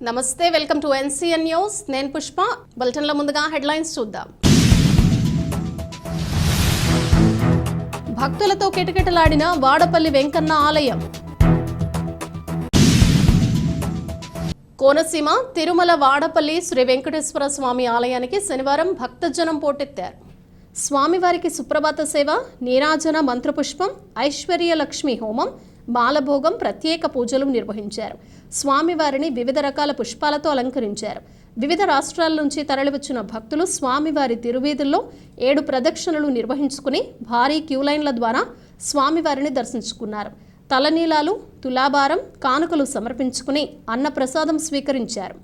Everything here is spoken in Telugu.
నమస్తే, వెల్కమ్ టు NCN న్యూస్. నేను పుష్ప. బులెటిన్లో ముందుగా హెడ్లైన్స్ చూద్దాం. భక్తులతో కిటకిటలాడిన వాడపల్లి వెంకన్న ఆలయం. కోనసీమ తిరుమల వాడపల్లి శ్రీ వెంకటేశ్వర స్వామి ఆలయానికి శనివారం భక్తజనం పోటెత్తారు. స్వామివారికి సుప్రభాత సేవ, నీరాజన మంత్రపుష్పం, ఐశ్వర్య లక్ష్మి హోమం, బాలభోగం, ప్రత్యేక పూజలు నిర్వహించారు. స్వామివారిని వివిధ రకాల పుష్పాలతో అలంకరించారు. వివిధ రాష్ట్రాల నుంచి తరలివచ్చిన భక్తులు స్వామివారి తిరువీధుల్లో 7 ప్రదక్షిణలు నిర్వహించుకుని భారీ క్యూలైన్ల ద్వారా స్వామివారిని దర్శించుకున్నారు. తలనీలాలు, తులాభారం, కానుకలు సమర్పించుకుని అన్నప్రసాదం స్వీకరించారు.